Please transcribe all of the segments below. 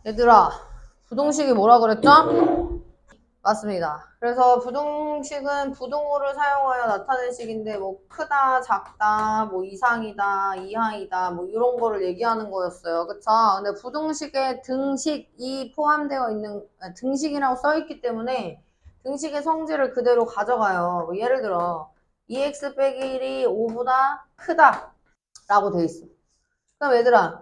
얘들아, 부동식이 뭐라 그랬죠? 맞습니다. 그래서 부동식은 부동호를 사용하여 나타낸 식인데 뭐 크다, 작다, 뭐 이상이다, 이하이다 뭐 이런 거를 얘기하는 거였어요. 그쵸? 근데 부동식에 등식이 포함되어 있는 등식이라고 써 있기 때문에 등식의 성질을 그대로 가져가요. 뭐 예를 들어 2x 빼기 1이 5보다 크다 라고 돼 있어. 그럼 얘들아,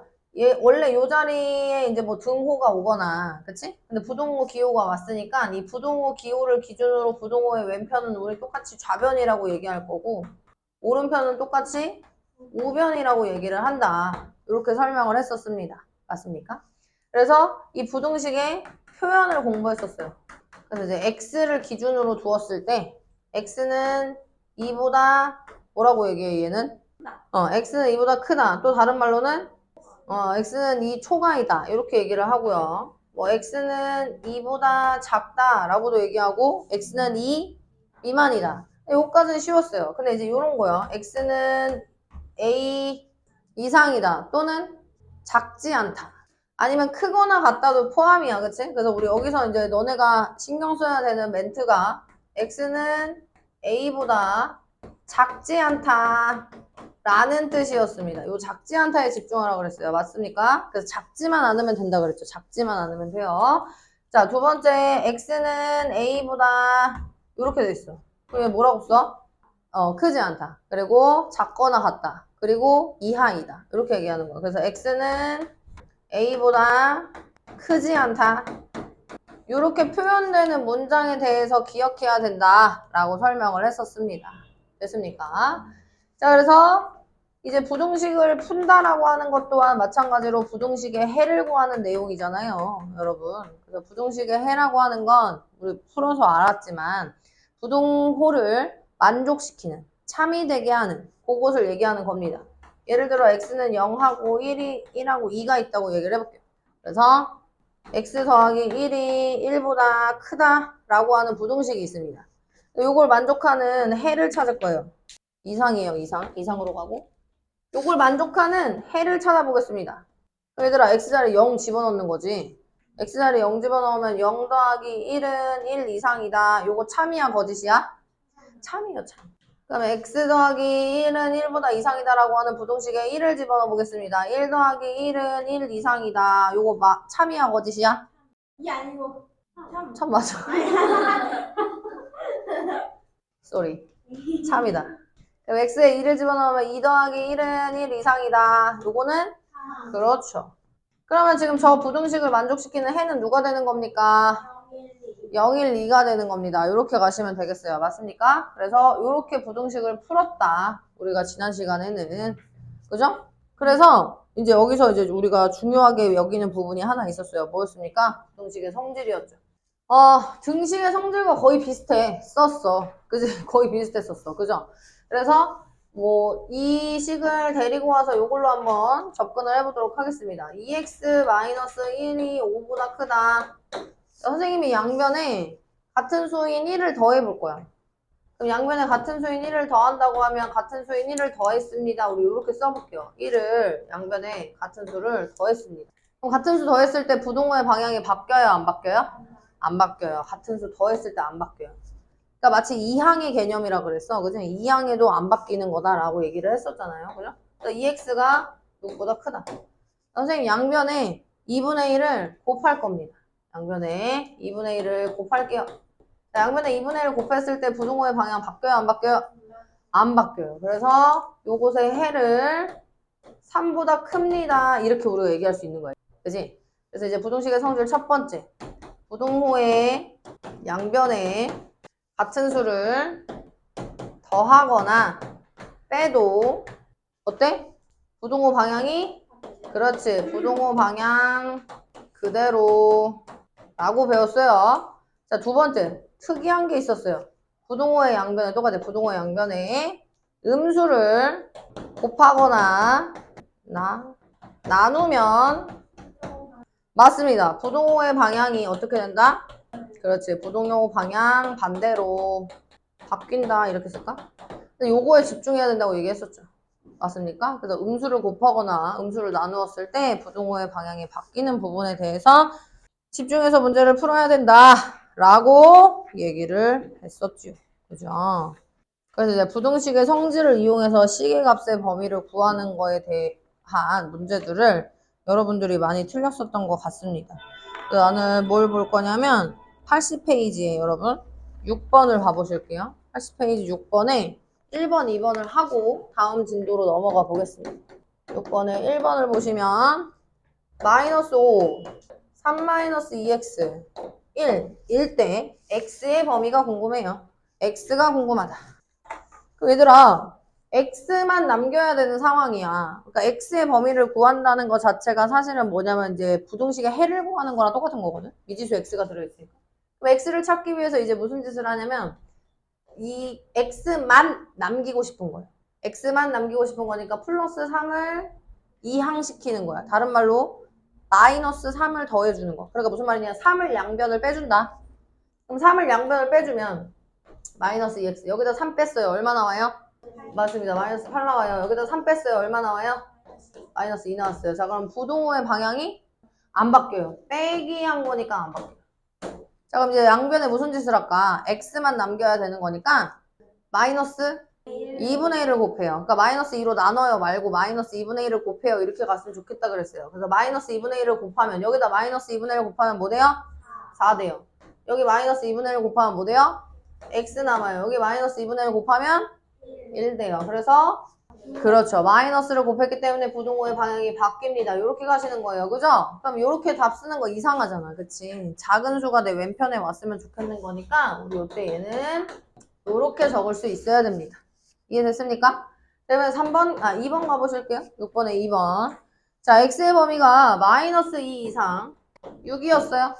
원래 요 자리에 이제 뭐 등호가 오거나, 그치? 근데 부동호 기호가 왔으니까 이 부동호 기호를 기준으로 부동호의 왼편은 우리 똑같이 좌변이라고 얘기할 거고, 오른편은 똑같이 우변이라고 얘기를 한다. 이렇게 설명을 했었습니다. 맞습니까? 그래서 이 부등식의 표현을 공부했었어요. 그래서 이제 x를 기준으로 두었을 때, x는 2보다 뭐라고 얘기해, 얘는? x는 2보다 크다. 또 다른 말로는 x는 2 초과이다. 이렇게 얘기를 하고요. 뭐 x는 2보다 작다 라고도 얘기하고 x는 2 미만이다. 요까지는 쉬웠어요. 근데 이제 요런 거요. x는 a 이상이다. 또는 작지 않다. 아니면 크거나 같다도 포함이야. 그치? 그래서 우리 여기서 이제 너네가 신경 써야 되는 멘트가 x는 a보다 작지 않다 라는 뜻이었습니다. 요 작지 않다에 집중하라고 그랬어요. 맞습니까? 그래서 작지만 않으면 된다 그랬죠. 작지만 않으면 돼요. 자, 두 번째 x는 a보다 이렇게 돼 있어. 그게 뭐라고 써? 크지 않다. 그리고 작거나 같다. 그리고 이하이다. 이렇게 얘기하는 거예요. 그래서 x는 a보다 크지 않다. 이렇게 표현되는 문장에 대해서 기억해야 된다라고 설명을 했었습니다. 됐습니까? 자, 그래서 이제 부등식을 푼다라고 하는 것 또한 마찬가지로 부등식의 해를 구하는 내용이잖아요, 여러분. 그래서 부등식의 해라고 하는 건 우리 풀어서 알았지만 부등호를 만족시키는, 참이 되게 하는 그것을 얘기하는 겁니다. 예를 들어 x는 0하고 1하고 2가 있다고 얘기를 해볼게요. 그래서 x 더하기 1이 1보다 크다라고 하는 부등식이 있습니다. 이걸 만족하는 해를 찾을 거예요. 이상이에요, 이상. 이상으로 가고. 요걸 만족하는 해를 찾아보겠습니다. 얘들아, x자리 0 집어넣는 거지. x자리 0 집어넣으면 0 더하기 1은 1 이상이다. 요거 참이야, 거짓이야? 참이요, 참. 그다음에 x 더하기 1은 1보다 이상이다라고 하는 부등식에 1을 집어넣어 보겠습니다. 1 더하기 1은 1 이상이다. 요거 참이야, 거짓이야? 이 아니고 참 맞아. 쏘리. 참이다. 그럼 x에 2를 집어넣으면 2 더하기 1은 1 이상이다. 요거는? 그렇죠. 그러면 지금 저 부등식을 만족시키는 해는 누가 되는 겁니까? 0, 1, 2가 되는 겁니다. 이렇게 가시면 되겠어요. 맞습니까? 그래서 이렇게 부등식을 풀었다. 우리가 지난 시간에는. 그죠? 그래서 이제 여기서 이제 우리가 중요하게 여기는 부분이 하나 있었어요. 뭐였습니까? 부등식의 성질이었죠. 등식의 성질과 거의 비슷해. 썼어. 그지? 거의 비슷했었어. 그죠? 그래서 뭐 이 식을 데리고 와서 이걸로 한번 접근을 해보도록 하겠습니다. 2x-1이 5보다 크다. 선생님이 양변에 같은 수인 1을 더해볼 거야. 그럼 양변에 같은 수인 1을 더한다고 하면 같은 수인 1을 더했습니다. 우리 이렇게 써볼게요. 1을 양변에 같은 수를 더했습니다. 그럼 같은 수 더했을 때 부동호의 방향이 바뀌어요? 안 바뀌어요? 안 바뀌어요. 같은 수 더했을 때 안 바뀌어요. 그러니까 마치 이항의 개념이라 그랬어. 그죠? 이항에도 안 바뀌는 거다라고 얘기를 했었잖아요. 그죠? 그러니까 2x가 누구보다 크다. 선생님 양변에 2분의 1을 곱할 겁니다. 양변에 2분의 1을 곱할게요. 양변에 2분의 1을 곱했을 때 부등호의 방향 바뀌어요? 안 바뀌어요? 안 바뀌어요. 그래서 요것의 해를 3보다 큽니다. 이렇게 우리가 얘기할 수 있는 거예요. 그지? 그래서 이제 부등식의 성질 첫 번째. 부등호의 양변에 같은 수를 더하거나 빼도 어때? 부등호 방향이? 그렇지. 부등호 방향 그대로 라고 배웠어요. 자, 두 번째. 특이한 게 있었어요. 부등호의 양변에 똑같아. 부등호의 양변에 음수를 곱하거나 나누면 맞습니다. 부등호의 방향이 어떻게 된다? 그렇지. 부등호 방향 반대로 바뀐다. 이렇게 쓸까? 근데 요거에 집중해야 된다고 얘기했었죠. 맞습니까? 그래서 음수를 곱하거나 음수를 나누었을 때 부등호의 방향이 바뀌는 부분에 대해서 집중해서 문제를 풀어야 된다 라고 얘기를 했었죠. 그죠? 그래서 이제 부등식의 성질을 이용해서 시계값의 범위를 구하는 거에 대한 문제들을 여러분들이 많이 틀렸었던 것 같습니다. 그래서 나는 뭘 볼 거냐면 80페이지에 여러분 6번을 봐보실게요. 80페이지 6번에 1번, 2번을 하고 다음 진도로 넘어가 보겠습니다. 6번에 1번을 보시면 마이너스 5, 3 마이너스 2x, 1일 때 x의 범위가 궁금해요. x가 궁금하다. 그럼 얘들아, x만 남겨야 되는 상황이야. 그러니까 x의 범위를 구한다는 것 자체가 사실은 뭐냐면 이제 부등식의 해를 구하는 거랑 똑같은 거거든. 미지수 x가 들어있으니까. 그럼 x를 찾기 위해서 이제 무슨 짓을 하냐면 이 x만 남기고 싶은 거예요. x만 남기고 싶은 거니까 플러스 3을 이항시키는 거야. 다른 말로 마이너스 3을 더해주는 거. 그러니까 무슨 말이냐. 3을 양변을 빼준다. 그럼 3을 양변을 빼주면 마이너스 2x. 여기다 3 뺐어요. 얼마 나와요? 맞습니다. 마이너스 8 나와요. 여기다 3 뺐어요. 얼마 나와요? 마이너스 2 나왔어요. 자, 그럼 부등호의 방향이 안 바뀌어요. 빼기 한 거니까 안 바뀌어요. 자, 그럼 이제 양변에 무슨 짓을 할까? x만 남겨야 되는 거니까 마이너스 2분의 1을 곱해요. 그러니까 마이너스 2로 나눠요 말고 마이너스 2분의 1을 곱해요. 이렇게 갔으면 좋겠다 그랬어요. 그래서 마이너스 2분의 1을 곱하면 여기다 마이너스 2분의 1을 곱하면 뭐 돼요? 4 돼요. 여기 마이너스 2분의 1을 곱하면 뭐 돼요? x 남아요. 여기 마이너스 2분의 1 곱하면 1 돼요. 그래서 그렇죠. 마이너스를 곱했기 때문에 부등호의 방향이 바뀝니다. 이렇게 가시는 거예요. 그죠? 그럼 이렇게 답 쓰는 거 이상하잖아. 그치? 작은 수가 내 왼편에 왔으면 좋겠는 거니까 우리 이때 얘는 이렇게 적을 수 있어야 됩니다. 이해됐습니까? 그러면 2번 가보실게요. 6번에 2번. 자, x의 범위가 마이너스 2 이상 6이었어요.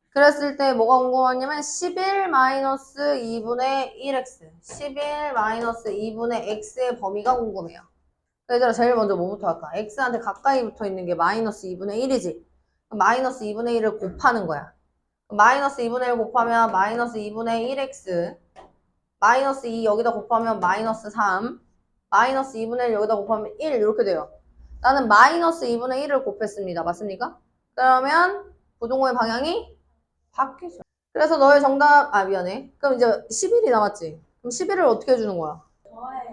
그랬을 때 뭐가 궁금하냐면 11 마이너스 2분의 1x 11 마이너스 2분의 x의 범위가 궁금해요. 얘들아 제일 먼저 뭐부터 할까? x한테 가까이 붙어 있는 게 마이너스 2분의 1이지. 마이너스 2분의 1을 곱하는 거야. 마이너스 2분의 1 곱하면 마이너스 2분의 1x 마이너스 2 여기다 곱하면 마이너스 3 마이너스 2분의 1 여기다 곱하면 1 이렇게 돼요. 나는 마이너스 2분의 1을 곱했습니다. 맞습니까? 그러면 부등호의 방향이 바뀌죠. 그래서 너의 정답, 미안해. 그럼 이제 11이 남았지. 그럼 11을 어떻게 해주는 거야?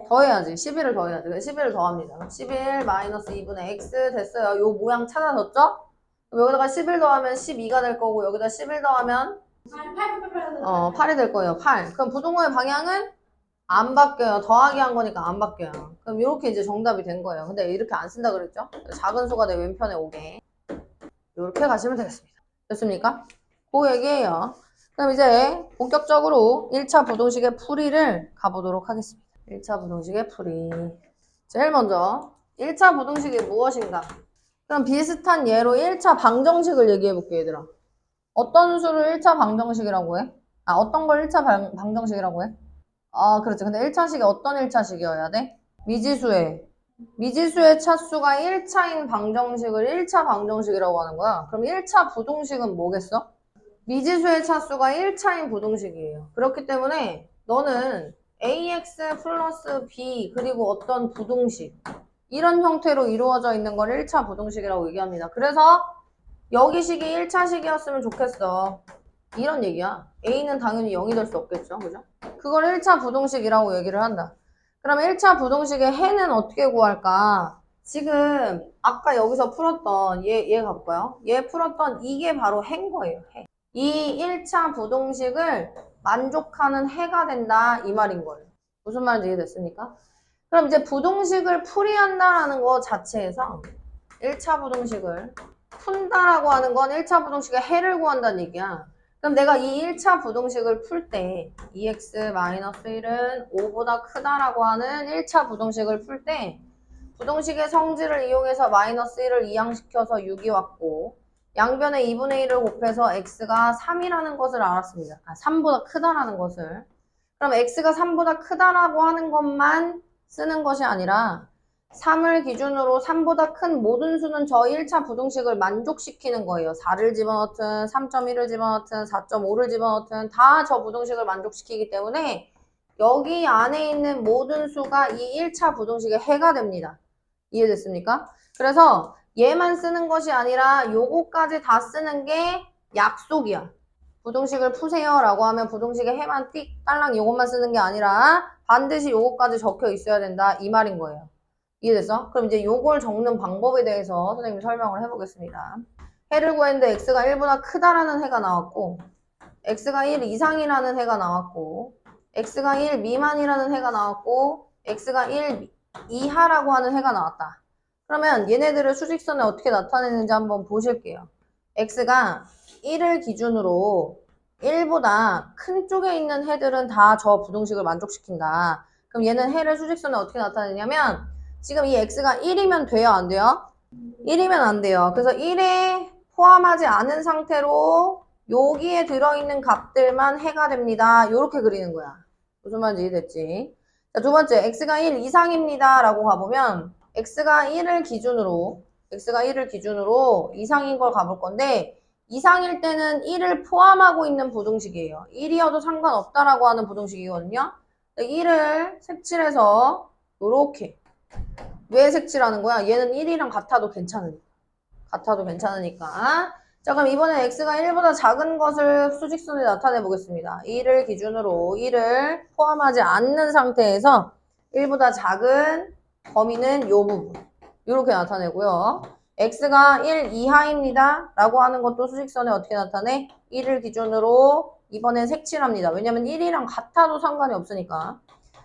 더해야지. 11을 더해야지. 11을 더합니다. 11 마이너스 2분의 x 됐어요. 요 모양 찾아졌죠? 그럼 여기다가 11 더하면 12가 될 거고 여기다 11 더하면 8이 될 거예요. 8. 그럼 부등호의 방향은 안 바뀌어요. 더하기 한 거니까 안 바뀌어요. 그럼 이렇게 이제 정답이 된 거예요. 근데 이렇게 안 쓴다 그랬죠? 작은 수가 내 왼편에 오게. 이렇게 가시면 되겠습니다. 됐습니까? 그 얘기예요. 그럼 이제 본격적으로 1차 부등식의 풀이를 가보도록 하겠습니다. 1차 부등식의 풀이. 제일 먼저 1차 부등식이 무엇인가? 그럼 비슷한 예로 1차 방정식을 얘기해 볼게요, 얘들아. 어떤 수를 1차 방정식이라고 해? 어떤 걸 1차 방정식이라고 해? 그렇지. 근데 1차식이 어떤 1차식이어야 돼? 미지수의 차수가 1차인 방정식을 1차 방정식이라고 하는 거야. 그럼 1차 부등식은 뭐겠어? 미지수의 차수가 1차인 부등식이에요. 그렇기 때문에 너는 ax 플러스 b 그리고 어떤 부등식 이런 형태로 이루어져 있는 걸 1차 부등식이라고 얘기합니다. 그래서 여기 식이 1차식이었으면 좋겠어. 이런 얘기야. a는 당연히 0이 될 수 없겠죠. 그죠? 그걸 1차 부등식이라고 얘기를 한다. 그럼 1차 부등식의 해는 어떻게 구할까? 지금 아까 여기서 풀었던 얘 가볼까요? 얘 풀었던 이게 바로 해인 거예요. 해. 이 1차 부등식을 만족하는 해가 된다 이 말인 거예요. 무슨 말인지 이해됐습니까? 그럼 이제 부등식을 풀이한다라는 거 자체에서 1차 부등식을 푼다라고 하는 건 1차 부등식의 해를 구한다는 얘기야. 그럼 내가 이 1차 부등식을 풀 때 2x-1은 5보다 크다라고 하는 1차 부등식을 풀 때 부등식의 성질을 이용해서 마이너스 1을 이항시켜서 6이 왔고 양변에 2분의 1을 곱해서 x가 3이라는 것을 알았습니다. 3보다 크다라는 것을. 그럼 x가 3보다 크다라고 하는 것만 쓰는 것이 아니라 3을 기준으로 3보다 큰 모든 수는 저 1차 부등식을 만족시키는 거예요. 4를 집어넣든 3.1을 집어넣든 4.5를 집어넣든 다 저 부등식을 만족시키기 때문에 여기 안에 있는 모든 수가 이 1차 부등식의 해가 됩니다. 이해됐습니까? 그래서 얘만 쓰는 것이 아니라 요거까지 다 쓰는 게 약속이야. 부등식을 푸세요 라고 하면 부등식의 해만 띡 딸랑 요것만 쓰는 게 아니라 반드시 요거까지 적혀 있어야 된다 이 말인 거예요. 이해됐어? 그럼 이제 요걸 적는 방법에 대해서 선생님이 설명을 해보겠습니다. 해를 구했는데 x가 1보다 크다라는 해가 나왔고 x가 1 이상이라는 해가 나왔고 x가 1 미만이라는 해가 나왔고 x가 1 이하라고 하는 해가 나왔다. 그러면 얘네들을 수직선에 어떻게 나타내는지 한번 보실게요. x가 1을 기준으로 1보다 큰 쪽에 있는 해들은 다 저 부등식을 만족시킨다. 그럼 얘는 해를 수직선에 어떻게 나타내냐면 지금 이 x가 1이면 돼요? 안 돼요? 1이면 안 돼요. 그래서 1에 포함하지 않은 상태로 여기에 들어있는 값들만 해가 됩니다. 이렇게 그리는 거야. 무슨 말인지 이해됐지? 자, 두 번째, x가 1 이상입니다. 라고 가보면 x가 1을 기준으로 이상인 걸 가볼 건데 이상일 때는 1을 포함하고 있는 부등식이에요. 1이어도 상관없다라고 하는 부등식이거든요. 1을 색칠해서 이렇게 왜 색칠하는 거야? 얘는 1이랑 같아도 괜찮으니까. 자, 그럼 이번에 x가 1보다 작은 것을 수직선에 나타내 보겠습니다. 1을 기준으로 1을 포함하지 않는 상태에서 1보다 작은 범위는 요 부분. 이렇게 나타내고요. x가 1 이하입니다. 라고 하는 것도 수직선에 어떻게 나타내? 1을 기준으로 이번엔 색칠합니다. 왜냐면 1이랑 같아도 상관이 없으니까.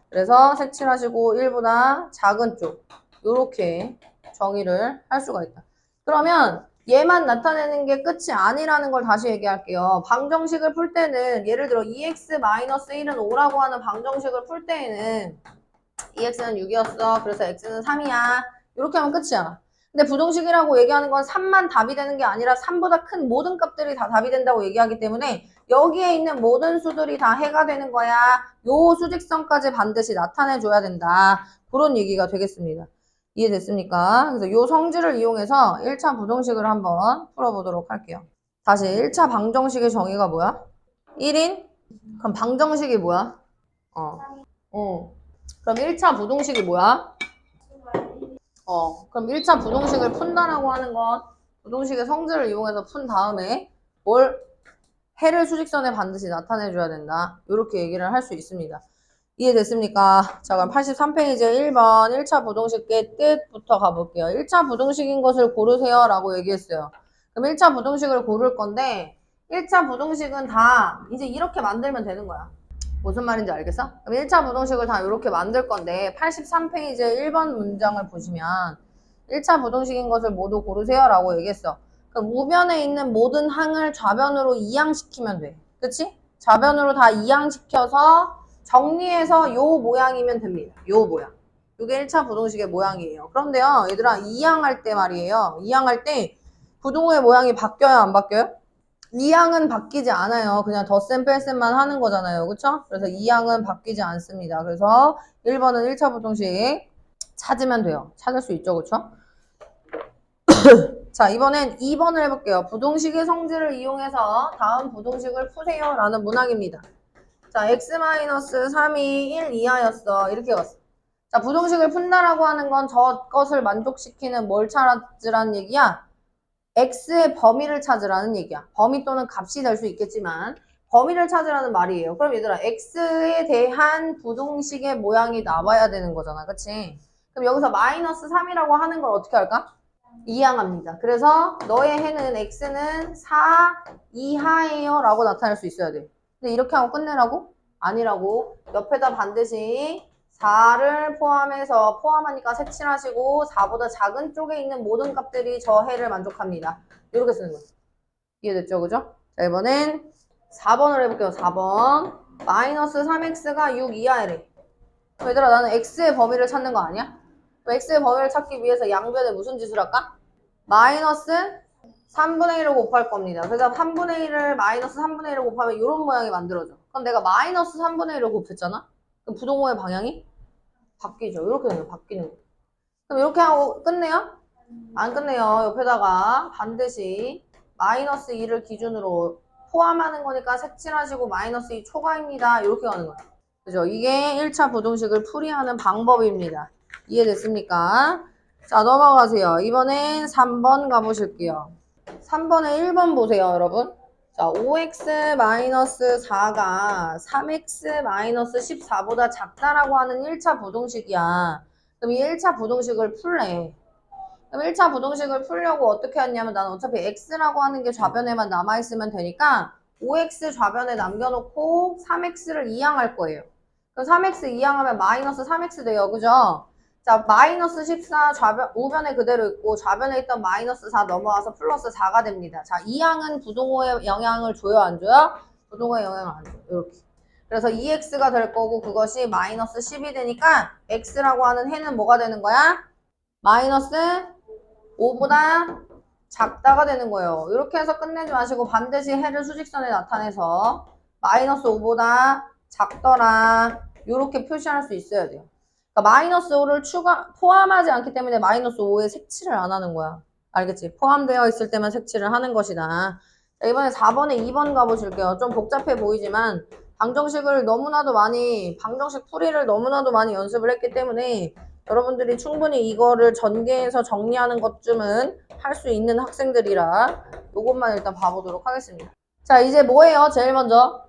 그래서 색칠하시고 1보다 작은 쪽. 이렇게 정의를 할 수가 있다. 그러면 얘만 나타내는 게 끝이 아니라는 걸 다시 얘기할게요. 방정식을 풀 때는 예를 들어 2x-1은 5라고 하는 방정식을 풀 때에는 2x는 6이었어. 그래서 x는 3이야. 이렇게 하면 끝이야. 근데 부등식이라고 얘기하는 건 3만 답이 되는 게 아니라 3보다 큰 모든 값들이 다 답이 된다고 얘기하기 때문에 여기에 있는 모든 수들이 다 해가 되는 거야. 요 수직선까지 반드시 나타내줘야 된다. 그런 얘기가 되겠습니다. 이해됐습니까? 그래서 요 성질을 이용해서 1차 부등식을 한번 풀어보도록 할게요. 다시 1차 방정식의 정의가 뭐야? 1인? 그럼 방정식이 뭐야? 그럼 1차 부등식이 뭐야? 그럼 1차 부등식을 푼다라고 하는 건 부등식의 성질을 이용해서 푼 다음에 뭘? 해를 수직선에 반드시 나타내줘야 된다. 이렇게 얘기를 할 수 있습니다. 이해됐습니까? 자, 그럼 83페이지 1번 1차 부등식의 뜻부터 가볼게요. 1차 부등식인 것을 고르세요 라고 얘기했어요. 그럼 1차 부등식을 고를 건데 1차 부등식은 다 이제 이렇게 만들면 되는 거야. 무슨 말인지 알겠어? 그럼 1차 부등식을 다 이렇게 만들 건데 83페이지 1번 문장을 보시면 1차 부등식인 것을 모두 고르세요 라고 얘기했어. 그럼 우변에 있는 모든 항을 좌변으로 이항시키면 돼. 그치? 좌변으로 다 이항시켜서 정리해서 요 모양이면 됩니다. 요 모양. 이게 1차 부등식의 모양이에요. 그런데요, 얘들아, 이항할 때 말이에요. 이항할 때 부등호의 모양이 바뀌어요, 안 바뀌어요? 이항은 바뀌지 않아요. 그냥 덧셈 뺄셈만 하는 거잖아요. 그쵸? 그래서 이항은 바뀌지 않습니다. 그래서 1번은 1차 부등식 찾으면 돼요. 찾을 수 있죠. 그쵸? 자, 이번엔 2번을 해볼게요. 부등식의 성질을 이용해서 다음 부등식을 푸세요 라는 문항입니다. 자, x-3이 1 이하였어. 이렇게 왔어. 자, 부등식을 푼다라고 하는 건 저것을 만족시키는 뭘 찾으라는 얘기야? x의 범위를 찾으라는 얘기야. 범위 또는 값이 될 수 있겠지만 범위를 찾으라는 말이에요. 그럼 얘들아, x에 대한 부등식의 모양이 나와야 되는 거잖아. 그치? 그럼 여기서 마이너스 3이라고 하는 걸 어떻게 할까? 이항합니다. 그래서 너의 해는 x는 4 이하예요 라고 나타낼 수 있어야 돼. 근데 이렇게 하고 끝내라고? 아니라고. 옆에다 반드시 4를 포함하니까 색칠하시고 4보다 작은 쪽에 있는 모든 값들이 저 해를 만족합니다. 이렇게 쓰는 거예요. 이해됐죠? 그죠? 자, 이번엔 4번을 해볼게요. 4번. 마이너스 3x가 6 이하래. 얘들아, 나는 x의 범위를 찾는 거 아니야? x의 범위를 찾기 위해서 양변에 무슨 짓을 할까? 마이너스 3분의 1을 곱할 겁니다. 그래서 3분의 1을 마이너스 3분의 1을 곱하면 이런 모양이 만들어져. 그럼 내가 마이너스 3분의 1을 곱했잖아? 그럼 부등호의 방향이 바뀌죠. 이렇게 되는 거, 바뀌는 거. 그럼 이렇게 하고 끝내요? 안 끝내요. 옆에다가 반드시 마이너스 2를 기준으로 포함하는 거니까 색칠하시고 마이너스 2 초과입니다. 이렇게 가는 거야. 그죠? 이게 1차 부등식을 풀이하는 방법입니다. 이해됐습니까? 자, 넘어가세요. 이번엔 3번 가보실게요. 3번에 1번 보세요, 여러분. 자, 5x-4가 3x-14보다 작다라고 하는 1차 부등식이야. 그럼 이 1차 부등식을 풀래. 그럼 1차 부등식을 풀려고 어떻게 했냐면 나는 어차피 x라고 하는 게 좌변에만 남아있으면 되니까 5x 좌변에 남겨놓고 3x를 이항할 거예요. 그럼 3x 이항하면 마이너스 3x 돼요. 그죠? 자, 마이너스 14 좌변, 우변에 그대로 있고 좌변에 있던 마이너스 4 넘어와서 플러스 4가 됩니다. 자, 이항은 부동호에 영향을 줘요? 안 줘요? 부동호에 영향을 안 줘요. 이렇게. 그래서 2x가 될 거고 그것이 마이너스 10이 되니까 x라고 하는 해는 뭐가 되는 거야? 마이너스 5보다 작다가 되는 거예요. 이렇게 해서 끝내지 마시고 반드시 해를 수직선에 나타내서 마이너스 5보다 작더라 이렇게 표시할 수 있어야 돼요. 그러니까 마이너스 5를 포함하지 않기 때문에 마이너스 5에 색칠을 안 하는 거야. 알겠지? 포함되어 있을 때만 색칠을 하는 것이다. 자, 이번에 4번에 2번 가보실게요. 좀 복잡해 보이지만 방정식을 너무나도 많이 방정식 풀이를 너무나도 많이 연습을 했기 때문에 여러분들이 충분히 이거를 전개해서 정리하는 것쯤은 할 수 있는 학생들이라 이것만 일단 봐보도록 하겠습니다. 자, 이제 뭐예요? 제일 먼저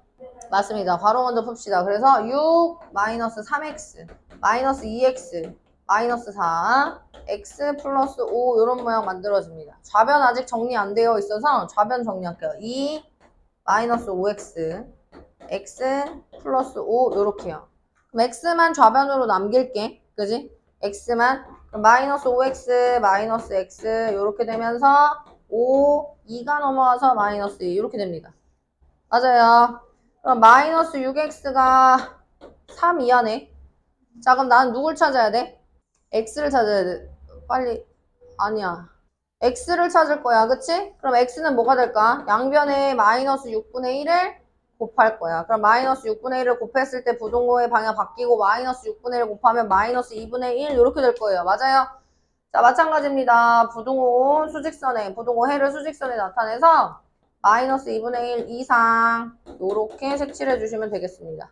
맞습니다. 바로 먼저 풉시다. 그래서 6 마이너스 3x 마이너스 2x 마이너스 4 x 플러스 5 이런 모양 만들어집니다. 좌변 아직 정리 안 되어 있어서 좌변 정리할게요. 2 마이너스 5x x 플러스 5 이렇게요. 그럼 x만 좌변으로 남길게. 그지? x만 그럼 마이너스 5x 마이너스 x 이렇게 되면서 5 2가 넘어와서 마이너스 2 이렇게 됩니다. 맞아요. 그럼 마이너스 6x가 3 이하네. 자, 그럼 나는 누굴 찾아야 돼? x를 찾아야 돼. 빨리. 아니야. x를 찾을 거야. 그치? 그럼 x는 뭐가 될까? 양변에 마이너스 6분의 1을 곱할 거야. 그럼 마이너스 6분의 1을 곱했을 때 부동호의 방향 바뀌고 마이너스 6분의 1을 곱하면 마이너스 2분의 1 이렇게 될 거예요. 맞아요? 자, 마찬가지입니다. 부동호 수직선에, 부동호 해를 수직선에 나타내서 마이너스 2분의 1 이상 이렇게 색칠해 주시면 되겠습니다.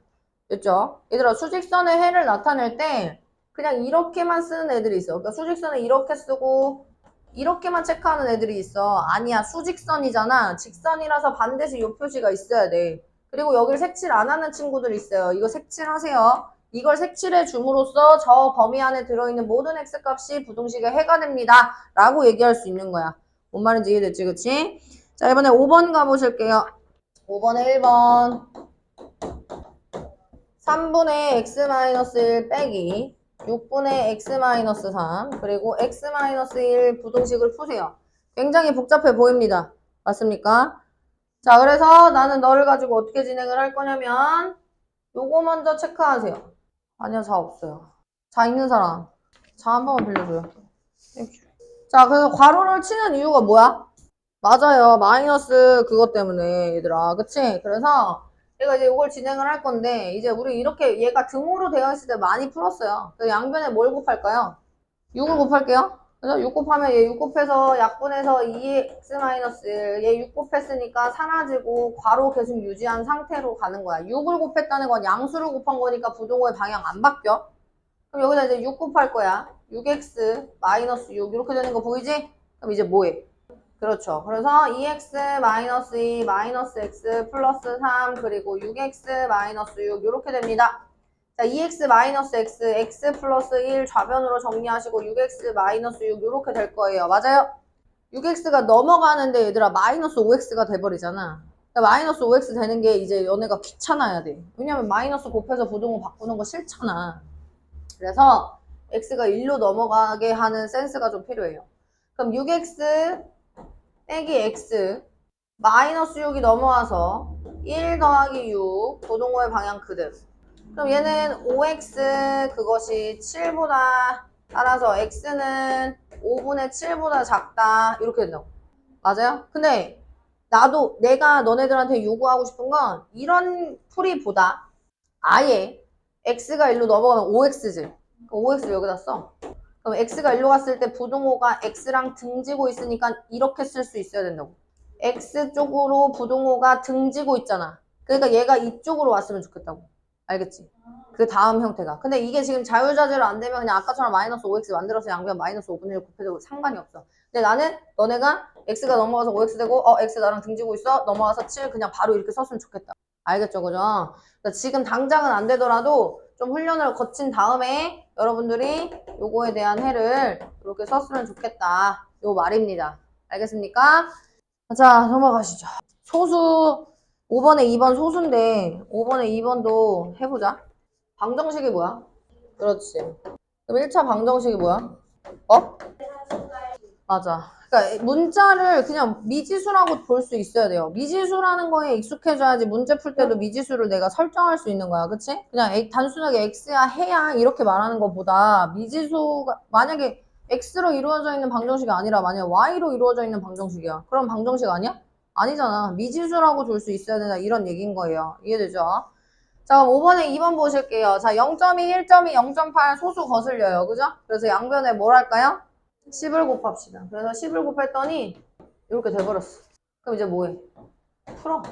됐죠? 얘들아, 수직선의 해를 나타낼 때 그냥 이렇게만 쓰는 애들이 있어. 그러니까 수직선을 이렇게 쓰고 이렇게만 체크하는 애들이 있어. 아니야, 수직선이잖아. 직선이라서 반드시 이 표시가 있어야 돼. 그리고 여길 색칠 안 하는 친구들 있어요. 이거 색칠하세요. 이걸 색칠해 줌으로써 저 범위 안에 들어있는 모든 x값이 부등식의 해가 됩니다. 라고 얘기할 수 있는 거야. 뭔 말인지 이해됐지, 그치? 자, 이번에 5번 가보실게요. 5번에 1번. 3분의 x-1 빼기 6분의 x-3 그리고 x-1 부등식을 푸세요. 굉장히 복잡해 보입니다. 맞습니까? 자, 그래서 나는 너를 가지고 어떻게 진행을 할 거냐면 요거 먼저 체크하세요. 아니요, 자 없어요. 자 있는 사람. 자 한 번만 빌려줘요. 자, 그래서 괄호를 치는 이유가 뭐야? 맞아요. 마이너스 그것 때문에 얘들아. 그치? 그래서 얘가 이제 이걸 진행을 할 건데 이제 우리 이렇게 얘가 등호로 되어 있을 때 많이 풀었어요. 그래서 양변에 뭘 곱할까요? 6을 곱할게요. 그래서 6 곱하면 얘 6 곱해서 약분해서 2x-1 얘 6 곱했으니까 사라지고 괄호 계속 유지한 상태로 가는 거야. 6을 곱했다는 건 양수를 곱한 거니까 부동호의 방향 안 바뀌어. 그럼 여기다 이제 6 곱할 거야. 6x-6 이렇게 되는 거 보이지? 그럼 이제 뭐해? 그렇죠. 그래서 2x 마이너스 2 마이너스 x 플러스 3 그리고 6x 마이너스 6 이렇게 됩니다. 자, 2x 마이너스 x, x 플러스 1 좌변으로 정리하시고 6x 마이너스 6 이렇게 될 거예요. 맞아요? 6x가 넘어가는데 얘들아 마이너스 5x가 돼버리잖아. 그러니까 마이너스 5x 되는 게 이제 얘네가 귀찮아야 돼. 왜냐면 마이너스 곱해서 부동호 바꾸는 거 싫잖아. 그래서 x가 1로 넘어가게 하는 센스가 좀 필요해요. 그럼 6x 빼기 x 마이너스 6이 넘어와서 1 더하기 6 부동호의 방향 그대로. 그럼 얘는 5x 그것이 7보다 따라서 x는 5분의 7보다 작다 이렇게 된다고. 맞아요? 근데 나도 내가 너네들한테 요구하고 싶은 건 이런 풀이보다 아예 x가 1로 넘어가면 5x지. 그럼 5x를 여기다 써. 그럼 x가 1로 갔을 때 부동호가 x랑 등지고 있으니까 이렇게 쓸 수 있어야 된다고. x 쪽으로 부동호가 등지고 있잖아. 그러니까 얘가 이쪽으로 왔으면 좋겠다고. 알겠지? 그 다음 형태가. 근데 이게 지금 자유자재로 안 되면 그냥 아까처럼 마이너스 5x 만들어서 양변 마이너스 5분의 1 곱해도 상관이 없어. 근데 나는 너네가 x가 넘어가서 5x 되고 x 나랑 등지고 있어. 넘어가서 7 그냥 바로 이렇게 썼으면 좋겠다. 알겠죠? 그죠? 그러니까 지금 당장은 안 되더라도 좀 훈련을 거친 다음에 여러분들이 요거에 대한 해를 이렇게 썼으면 좋겠다. 요 말입니다. 알겠습니까? 자, 넘어가시죠. 소수 5번에 2번 소수인데 5번에 2번도 해보자. 방정식이 뭐야? 그렇지. 그럼 1차 방정식이 뭐야? 어? 맞아. 그러니까 문자를 그냥 미지수라고 볼 수 있어야 돼요. 미지수라는 거에 익숙해져야지 문제 풀 때도 미지수를 내가 설정할 수 있는 거야. 그치? 그냥 단순하게 x야 해야 이렇게 말하는 것보다 미지수가 만약에 x로 이루어져 있는 방정식이 아니라 만약 y로 이루어져 있는 방정식이야. 그럼 방정식 아니야? 아니잖아. 미지수라고 줄 수 있어야 된다. 이런 얘기인 거예요. 이해되죠? 자, 그럼 5번에 2번 보실게요. 자, 0.2, 1.2, 0.8 소수 거슬려요. 그죠? 그래서 양변에 뭘 할까요? 10을 곱합시다. 그래서 10을 곱했더니 이렇게 돼버렸어. 그럼 이제 뭐해? 풀어.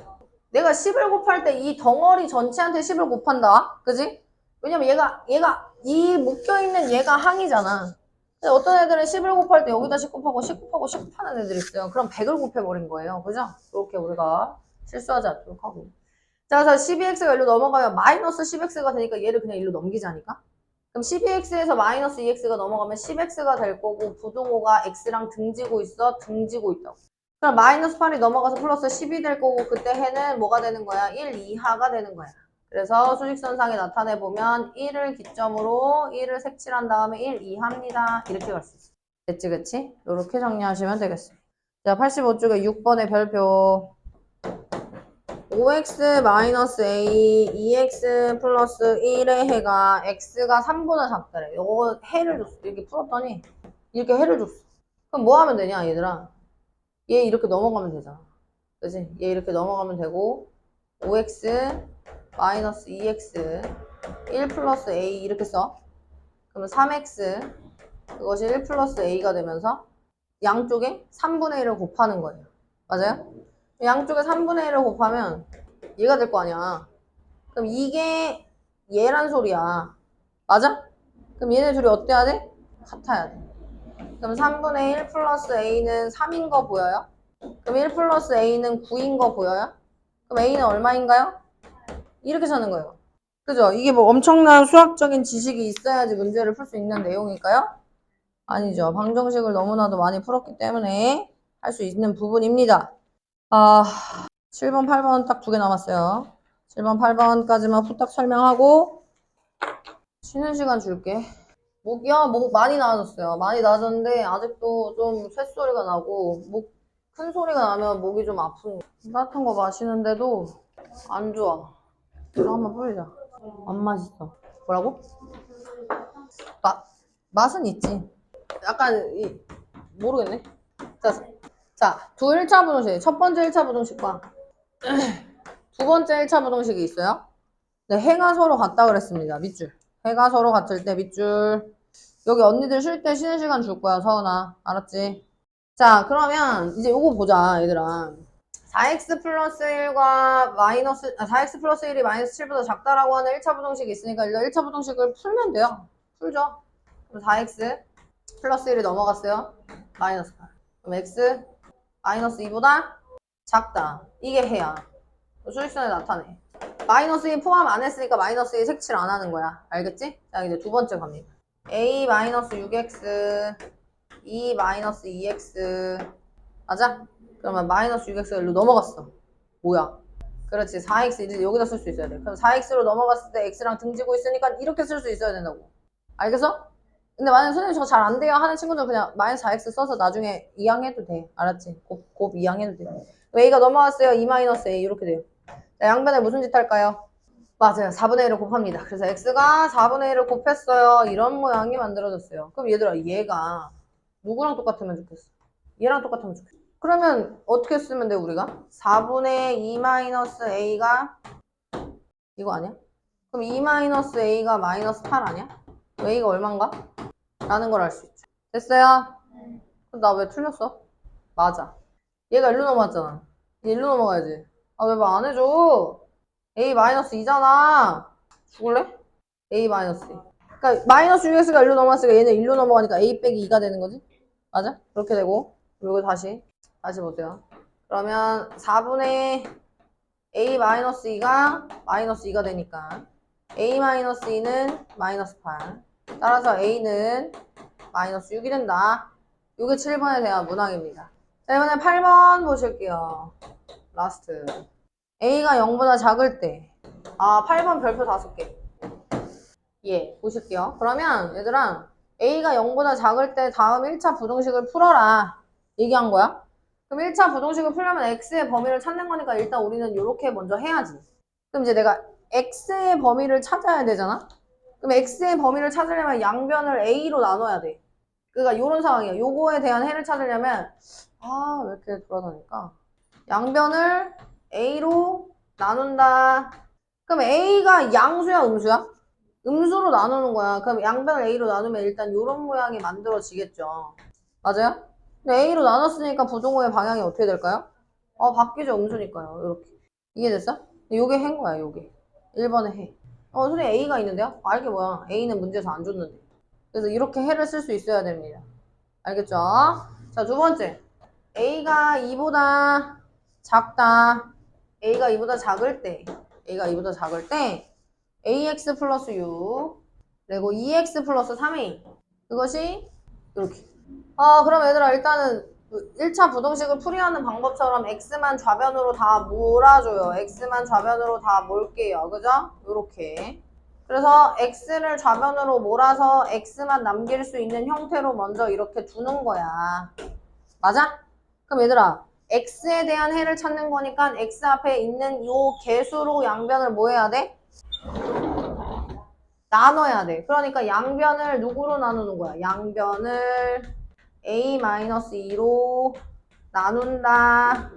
내가 10을 곱할 때 이 덩어리 전체한테 10을 곱한다. 그지? 왜냐면 얘가 이 묶여있는 얘가 항이잖아. 근데 어떤 애들은 10을 곱할 때 여기다 10 곱하고 10 곱하고 10 곱하는 애들이 있어요. 그럼 100을 곱해버린 거예요. 그죠? 이렇게 우리가 실수하지 않도록 하고. 자, 그래서 12x가 일로 넘어가면 마이너스 10x가 되니까 얘를 그냥 일로 넘기자니까? 그럼 12x에서 마이너스 2x가 넘어가면 10x가 될 거고 부등호가 x랑 등지고 있어? 등지고 있다고. 그럼 마이너스 8이 넘어가서 플러스 10이 될 거고 그때 해는 뭐가 되는 거야? 1 이하가 되는 거야. 그래서 수직선상에 나타내보면 1을 기점으로 1을 색칠한 다음에 1 이하입니다. 이렇게 갈 수 있어. 됐지 그치? 이렇게 정리하시면 되겠습니다. 자, 85쪽에 6번의 별표 5x-a 2x 플러스 1의 해가 x가 3보다 작다래. 요거 해를 줬어. 이렇게 풀었더니 이렇게 해를 줬어. 그럼 뭐 하면 되냐 얘들아? 얘 이렇게 넘어가면 되잖아. 그치? 얘 이렇게 넘어가면 되고 5x 마이너스 2x 1 플러스 a 이렇게 써. 그러면 3x 그것이 1 플러스 a가 되면서 양쪽에 3분의 1을 곱하는 거예요. 맞아요? 양쪽에 3분의 1을 곱하면 얘가 될 거 아니야. 그럼 이게 얘란 소리야. 맞아? 그럼 얘네 둘이 어때야 돼? 같아야 돼. 그럼 3분의 1 플러스 a는 3인 거 보여요? 그럼 1 플러스 a는 9인 거 보여요? 그럼 a는 얼마인가요? 이렇게 찾는 거예요. 그죠? 이게 뭐 엄청난 수학적인 지식이 있어야지 문제를 풀 수 있는 내용일까요? 아니죠. 방정식을 너무나도 많이 풀었기 때문에 할 수 있는 부분입니다. 7번, 8번 딱 2개 남았어요. 7번, 8번까지만 후딱 설명하고 쉬는 시간 줄게. 목이요? 목 많이 나아졌어요. 많이 나아졌는데 아직도 좀 쇳소리가 나고 목 큰 소리가 나면 목이 좀 아픕니다. 따뜻한 거 마시는데도 안 좋아. 이거 한번 뿌리자. 안 맛있어. 뭐라고? 맛은 있지. 약간 모르겠네. 자, 1차 부등식. 첫 번째 1차 부등식과 두 번째 1차 부등식이 있어요. 네, 해가 서로 같다 그랬습니다. 밑줄. 해가 서로 같을 때 밑줄. 여기 언니들 쉴 때 쉬는 시간 줄 거야, 서은아. 알았지? 자, 그러면 이제 요거 보자, 얘들아. 4x 플러스 1과 4x 플러스 1이 마이너스 7보다 작다라고 하는 1차 부등식이 있으니까 일단 1차 부등식을 풀면 돼요. 풀죠. 그럼 4x 플러스 1이 넘어갔어요. 마이너스 8. 그럼 x 마이너스 2보다 작다. 이게 해야. 수직선에 나타내. 마이너스 2 포함 안 했으니까 마이너스 2 색칠 안 하는 거야. 알겠지? 자, 이제 두 번째 갑니다. a 마이너스 6x 2 마이너스 2x 맞아? 그러면 마이너스 6x가 일로 넘어갔어. 뭐야? 그렇지. 4x 이제 여기다 쓸 수 있어야 돼. 그럼 4x로 넘어갔을 때 x랑 등지고 있으니까 이렇게 쓸 수 있어야 된다고. 알겠어? 근데 만약에 선생님 저거 잘 안 돼요 하는 친구들 그냥 마이너스 4x 써서 나중에 이항해도 돼. 알았지? 곱 이항해도 돼. a가 넘어갔어요. 2 마이너스 a 이렇게 돼요. 자, 양변에 무슨 짓 할까요? 맞아요. 4분의 1을 곱합니다. 그래서 x가 4분의 1을 곱했어요. 이런 모양이 만들어졌어요. 그럼 얘들아 얘가 누구랑 똑같으면 좋겠어? 얘랑 똑같으면 좋겠어. 그러면 어떻게 쓰면 돼 우리가? 4분의 2 마이너스 a가 이거 아니야? 그럼 2 마이너스 a가 마이너스 8 아니야? a가 얼만가? 라는 걸 알 수 있죠. 됐어요? 그럼 나 왜 틀렸어? 맞아. 얘가 일로 넘어갔잖아. 얘 일로 넘어가야지. 아 왜 말 안 해줘? a 마이너스 2잖아. 죽을래? A 마이너스 2. 그러니까 마이너스 6x가 1로 넘어갔으니까 얘는 1로 넘어가니까 A 빼기 2가 되는 거지? 맞아? 그렇게 되고 그리고 다시 보세요. 그러면 4분의 A 마이너스 2가 마이너스 2가 되니까 A 마이너스 2는 마이너스 8. 따라서 A는 마이너스 6이 된다. 이게 7번에 대한 문항입니다. 자, 이번에 8번 보실게요. 라스트. A가 0보다 작을 때. 8번 별표 5개. 예, 보실게요. 그러면 얘들아, A가 0보다 작을 때 다음 1차 부등식을 풀어라. 얘기한 거야. 그럼 1차 부등식을 풀려면 X의 범위를 찾는 거니까 일단 우리는 이렇게 먼저 해야지. 그럼 이제 내가 X의 범위를 찾아야 되잖아? 그럼 X의 범위를 찾으려면 양변을 A로 나눠야 돼. 그러니까 이런 상황이야. 요거에 대한 해를 찾으려면 왜 이렇게 돌아다니까? 양변을 A로 나눈다. 그럼 A가 양수야, 음수야? 음수로 나누는 거야. 그럼 양변을 A로 나누면 일단 이런 모양이 만들어지겠죠. 맞아요? 근데 A로 나눴으니까 부등호의 방향이 어떻게 될까요? 바뀌죠. 음수니까요. 이렇게. 이해됐어? 요게 해인 거야, 요게. 1번에 해. 선생님 A가 있는데요? 이게 뭐야? A는 문제에서 안 줬는데. 그래서 이렇게 해를 쓸 수 있어야 됩니다. 알겠죠? 자, 두 번째. A가 2보다 작다. A가 2보다 작을 때. AX 플러스 6. 그리고 2X 플러스 3A. 그것이 이렇게. 그럼 얘들아 일단은 1차 부등식을 풀이하는 방법처럼 X만 좌변으로 다 몰아줘요. X만 좌변으로 다 몰게요. 그죠? 요렇게. 그래서 X를 좌변으로 몰아서 X만 남길 수 있는 형태로 먼저 이렇게 두는 거야. 맞아? 그럼 얘들아 X에 대한 해를 찾는 거니까 X 앞에 있는 요 개수로 양변을 뭐 해야 돼? 나눠야 돼. 그러니까 양변을 누구로 나누는 거야? 양변을 A-2로 나눈다.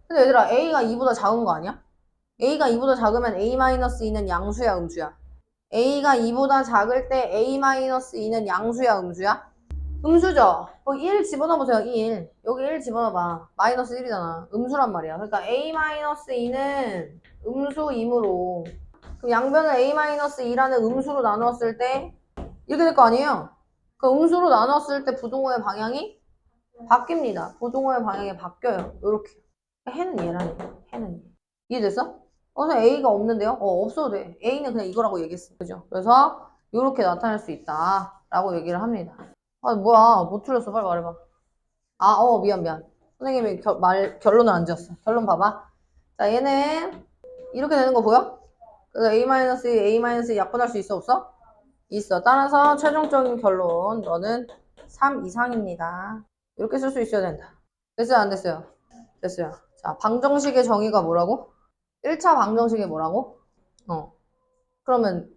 근데 얘들아 A가 2보다 작은 거 아니야? A가 2보다 작으면 A-2는 양수야, 음수야? A가 2보다 작을 때 A-2는 양수야, 음수야? 음수죠? 여기 1 집어넣어보세요, 1. 여기 1 집어넣어봐. 마이너스 1이잖아. 음수란 말이야. 그러니까 A-2는 음수이므로 그럼 양변을 A-2라는 음수로 나누었을 때 이렇게 될 거 아니에요? 그 음수로 나눴을 때 부등호의 방향이 바뀝니다. 부등호의 방향이 바뀌어요. 요렇게. 해는 얘라니까. 해는 얘. 이해됐어? 그래서 A가 없는데요? 없어도 돼. A는 그냥 이거라고 얘기했어. 그죠? 그래서 요렇게 나타날 수 있다. 라고 얘기를 합니다. 뭐야. 못 틀렸어. 빨리 말해봐. 미안. 선생님이 결론을 안 지었어. 결론 봐봐. 자, 얘는 이렇게 되는 거 보여? 그래서 A-2 약분할 수 있어, 없어? 있어. 따라서 최종적인 결론 너는 3 이상입니다. 이렇게 쓸 수 있어야 된다. 됐어요? 안 됐어요? 됐어요. 자, 방정식의 정의가 뭐라고? 1차 방정식이 뭐라고? 그러면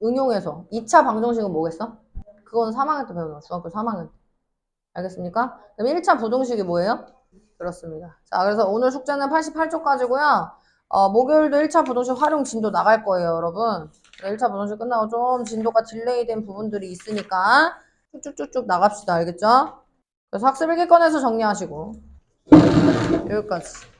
응용해서 2차 방정식은 뭐겠어? 그건 3학년 때 배우는 거. 중학교 3학년 때. 알겠습니까? 그럼 1차 부등식이 뭐예요? 그렇습니다. 자, 그래서 오늘 숙제는 88쪽까지고요. 목요일도 1차 부등식 활용 진도 나갈 거예요, 여러분. 1차 부등식 끝나고 좀 진도가 딜레이 된 부분들이 있으니까 쭉쭉쭉쭉 나갑시다. 알겠죠? 그래서 학습 일기권에서 정리하시고 여기까지.